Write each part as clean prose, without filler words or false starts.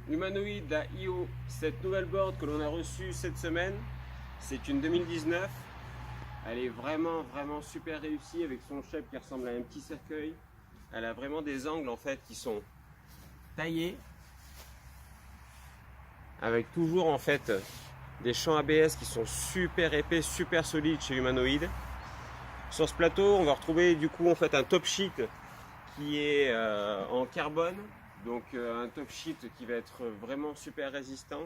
Humanoid, la IO, cette nouvelle board que l'on a reçue cette semaine, c'est une 2019. Elle est vraiment super réussie avec son shape qui ressemble à un petit cercueil. Elle a vraiment des angles en fait qui sont taillés avec toujours en fait des champs ABS qui sont super épais, super solides chez Humanoid. Sur ce plateau, on va retrouver du coup en fait un top sheet qui est en carbone, donc un top sheet qui va être vraiment super résistant.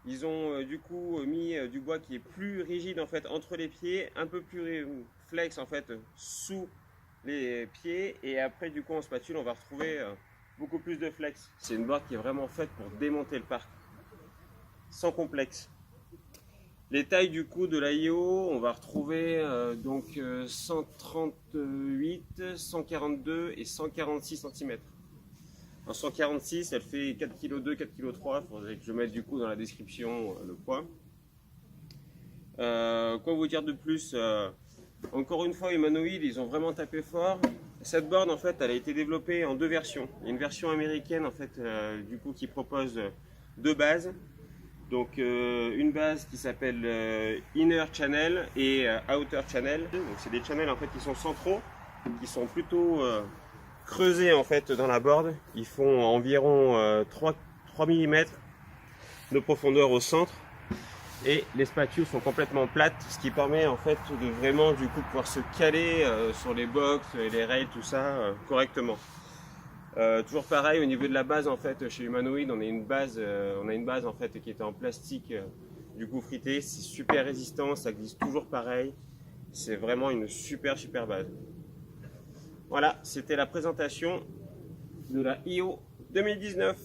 Ils ont du coup mis du bois qui est plus rigide en fait entre les pieds, un peu plus flex en fait sous les pieds, et après du coup en spatule on va retrouver beaucoup plus de flex. C'est une boîte qui est vraiment faite pour démonter le parc, sans complexe. Les tailles du coup de la IO, on va retrouver donc 138, 142 et 146 cm. En 146, elle fait 4,2 kg, 4,3 kg. Il faudrait que je mette du coup dans la description le poids. Quoi vous dire de plus? Encore une fois, Humanoid, ils ont vraiment tapé fort. Cette board, en fait, elle a été développée en deux versions. Il y a une version américaine, en fait, du coup, qui propose deux bases. Donc, une base qui s'appelle Inner Channel et Outer Channel. Donc, c'est des channels en fait qui sont centraux, qui sont plutôt creusés en fait dans la board. Ils font environ 3 mm de profondeur au centre. Et les spatules sont complètement plates, ce qui permet en fait de vraiment du coup pouvoir se caler sur les box et les rails, tout ça correctement. Toujours pareil au niveau de la base en fait chez Humanoid, on a une base en fait qui était en plastique du coup frité. C'est super résistant, ça glisse toujours pareil. C'est vraiment une super base. Voilà, c'était la présentation de la IO 2019.